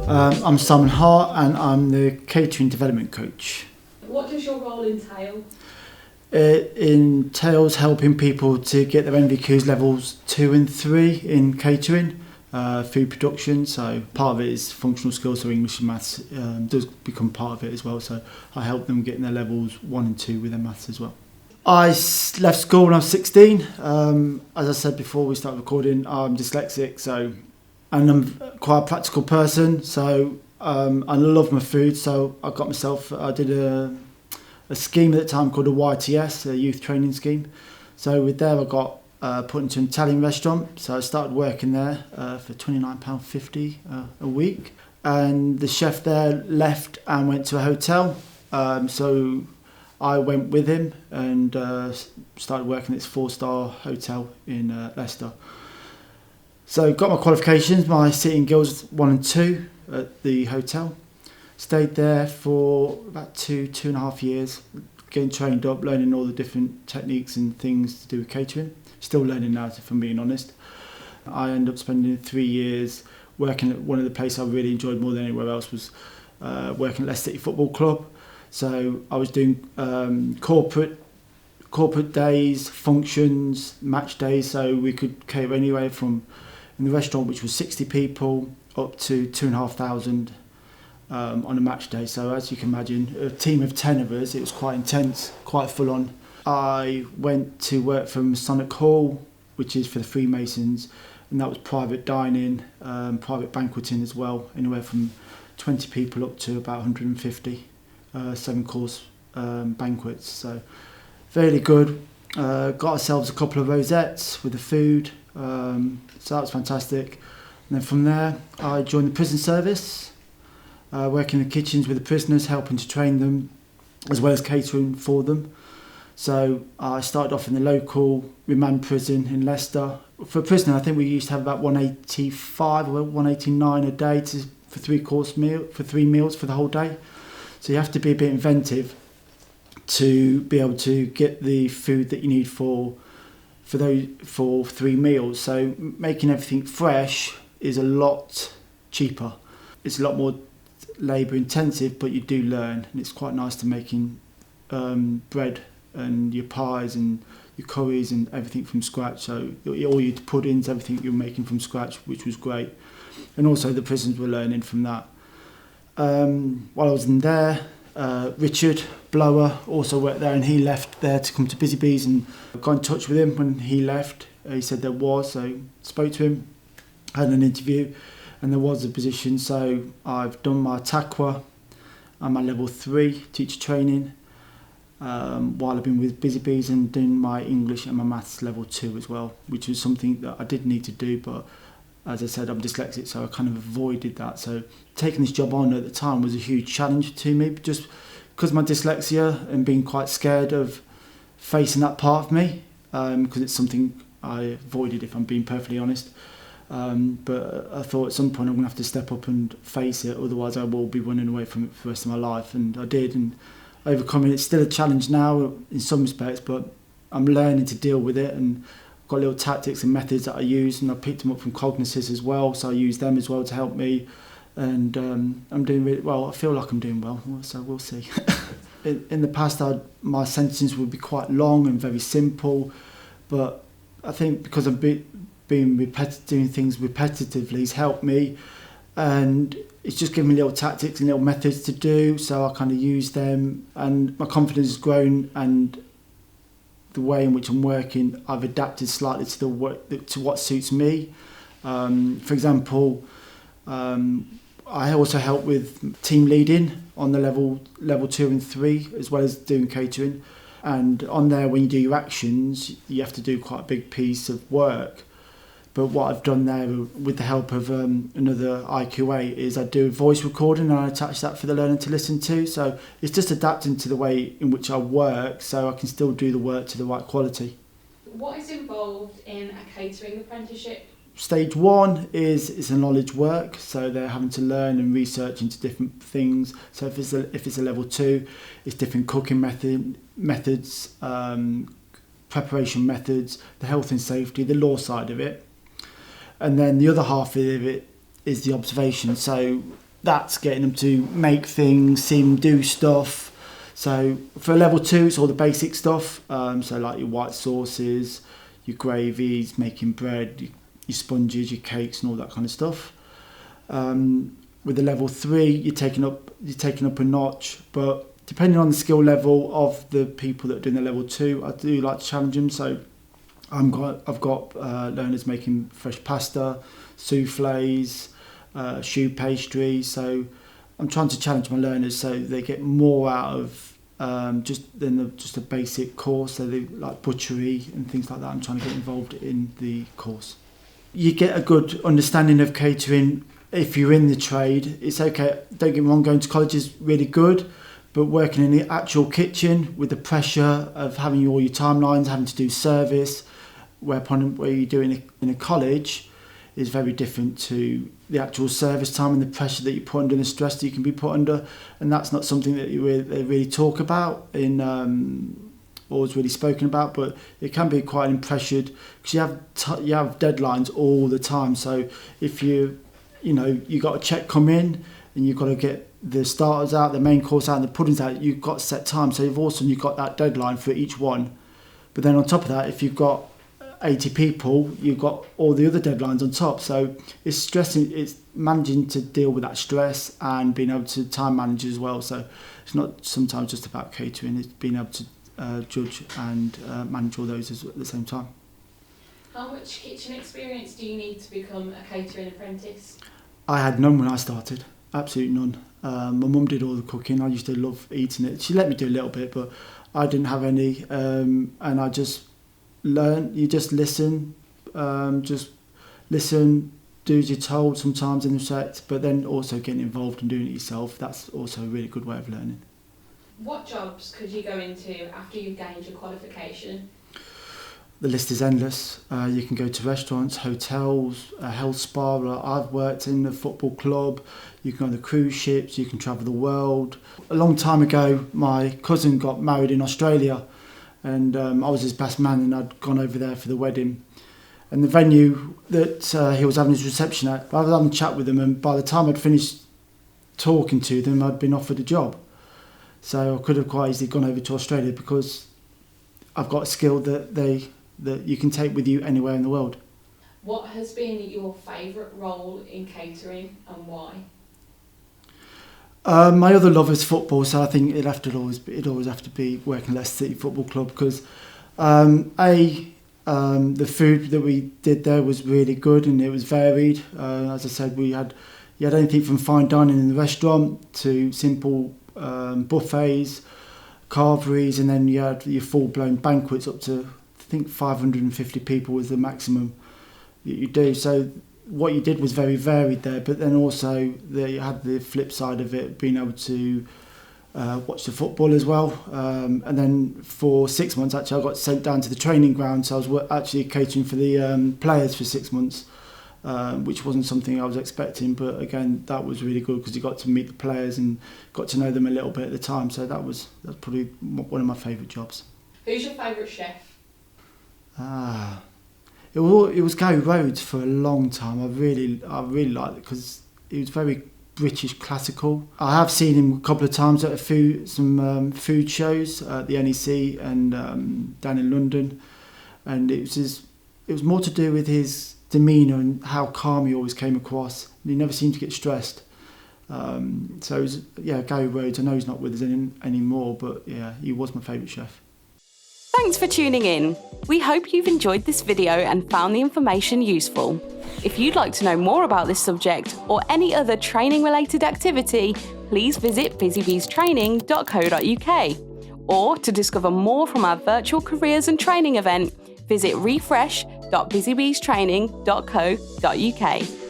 I'm Simon Hart and I'm the Catering Development Coach. What does your role entail? It entails helping people to get their NVQs levels 2 and 3 in catering, food production. So part of it is functional skills, so English and maths does become part of it as well. So I help them getting their levels 1 and 2 with their maths as well. I left school when I was 16. As I said before we started recording, I'm dyslexic, and I'm quite a practical person, so I love my food. So I did a scheme at the time called a YTS, a youth training scheme. So with there I got put into an Italian restaurant. So I started working there for £29.50 a week. And the chef there left and went to a hotel. So I went with him and started working at this 4-star hotel in Leicester. So got my qualifications, my City and Guilds 1 and 2 at the hotel. Stayed there for about 2.5 years, getting trained up, learning all the different techniques and things to do with catering. Still learning now, if I'm being honest. I ended up spending 3 years working at one of the places I really enjoyed more than anywhere else was working at Leicester City Football Club. So I was doing corporate days, functions, match days, so we could cater anywhere from, in the restaurant, which was 60 people, up to 2,500 on a match day. So as you can imagine, a team of 10 of us, it was quite intense, quite full on. I went to work for Masonic Hall, which is for the Freemasons, and that was private dining, private banqueting as well, anywhere from 20 people up to about 150, 7-course banquets. So fairly good. Got ourselves a couple of rosettes with the food, so that was fantastic. And then from there I joined the prison service, working in the kitchens with the prisoners, helping to train them as well as catering for them. So I started off in the local remand prison in Leicester. For a prisoner, I think we used to have about 185 or 189 a day for 3-course meal, for 3 meals for the whole day. So you have to be a bit inventive to be able to get the food that you need for 3 meals. So making everything fresh is a lot cheaper. It's a lot more labour intensive, but you do learn, and it's quite nice to making bread and your pies and your curries and everything from scratch. So all your puddings, everything you're making from scratch, which was great. And also the prisoners were learning from that. While I was in there, Richard Blower also worked there, and he left there to come to Busy Bees, and I got in touch with him when he left. He said there was, so spoke to him, had an interview, and there was a position. So I've done my TAQA and my level 3 teacher training while I've been with Busy Bees, and doing my English and my maths level 2 as well, which was something that I did need to do, but as I said, I'm dyslexic, so I kind of avoided that. So taking this job on at the time was a huge challenge to me, just because of my dyslexia and being quite scared of facing that part of me, because it's something I avoided, if I'm being perfectly honest. But I thought at some point I'm going to have to step up and face it, otherwise I will be running away from it for the rest of my life. And I did, and overcoming it's still a challenge now in some respects, but I'm learning to deal with it, and got little tactics and methods that I use, and I picked them up from Cognises as well, so I use them as well to help me, and I'm doing really well. I feel like I'm doing well, so we'll see. In the past, my sentences would be quite long and very simple, but I think because I'm doing things repetitively has helped me, and it's just given me little tactics and little methods to do, so I kind of use them, and my confidence has grown, and the way in which I'm working, I've adapted slightly to what suits me. For example, I also help with team leading on the level 2 and 3, as well as doing catering. And on there, when you do your actions, you have to do quite a big piece of work. But what I've done there with the help of another IQA is I do a voice recording, and I attach that for the learner to listen to. So it's just adapting to the way in which I work, so I can still do the work to the right quality. What is involved in a catering apprenticeship? Stage 1 is a knowledge work, so they're having to learn and research into different things. So if it's a level 2, it's different cooking methods, preparation methods, the health and safety, the law side of it. And then the other half of it is the observation. So that's getting them to make things, see them do stuff. So for level 2, it's all the basic stuff. So like your white sauces, your gravies, making bread, your sponges, your cakes, and all that kind of stuff. With the level 3, you're taking up a notch, but depending on the skill level of the people that are doing the level 2, I do like to challenge them. So I've got learners making fresh pasta, soufflés, choux pastry. So I'm trying to challenge my learners so they get more out of just a basic course. So they like butchery and things like that. I'm trying to get involved in the course. You get a good understanding of catering if you're in the trade. It's okay, don't get me wrong, going to college is really good, but working in the actual kitchen with the pressure of having all your timelines, having to do service, where you do in a college, is very different to the actual service time and the pressure that you put under and the stress that you can be put under. And that's not something that they really talk about or is really spoken about, but it can be quite pressured because you have deadlines all the time. So if you got a check come in and you've got to get the starters out, the main course out, and the puddings out, you've got set time. So you've got that deadline for each one. But then on top of that, if you've got 80 people, you've got all the other deadlines on top. So it's stressing, it's managing to deal with that stress and being able to time manage as well. So it's not sometimes just about catering, it's being able to judge and manage all those at the same time. How much kitchen experience do you need to become a catering apprentice? I had none when I started, absolutely none. My mum did all the cooking. I used to love eating it. She let me do a little bit, but I didn't have any, and I just learned. You just listen, do as you're told sometimes in the set, but then also getting involved and doing it yourself. That's also a really good way of learning. What jobs could you go into after you've gained your qualification? The list is endless. You can go to restaurants, hotels, a health spa. I've worked in a football club. You can go on the cruise ships. You can travel the world. A long time ago, my cousin got married in Australia, and I was his best man, and I'd gone over there for the wedding. And the venue that he was having his reception at, I was having a chat with them, and by the time I'd finished talking to them, I'd been offered a job. So I could have quite easily gone over to Australia because I've got a skill that you can take with you anywhere in the world. What has been your favourite role in catering and why? My other love is football, so I think it'd always have to be working at Leicester City Football Club because the food that we did there was really good and it was varied. As I said, you had anything from fine dining in the restaurant to simple buffets, carveries, and then you had your full-blown banquets up to, I think, 550 people was the maximum that you do. So what you did was very varied there, but then also you had the flip side of it, being able to watch the football as well. And then for 6 months, actually, I got sent down to the training ground, so I was actually catering for the players for 6 months. Which wasn't something I was expecting, but again, that was really good because you got to meet the players and got to know them a little bit at the time. So that's probably one of my favourite jobs. Who's your favourite chef? It was Gary Rhodes for a long time. I really liked it because he was very British classical. I have seen him a couple of times at some food shows at the NEC and down in London, and it was more to do with his demeanour and how calm he always came across. He never seemed to get stressed. So it was, Gary Rhodes. I know he's not with us anymore, but yeah, he was my favourite chef. Thanks for tuning in. We hope you've enjoyed this video and found the information useful. If you'd like to know more about this subject or any other training-related activity, please visit busybeestraining.co.uk. Or to discover more from our virtual careers and training event, visit refresh.busybeestraining.co.uk.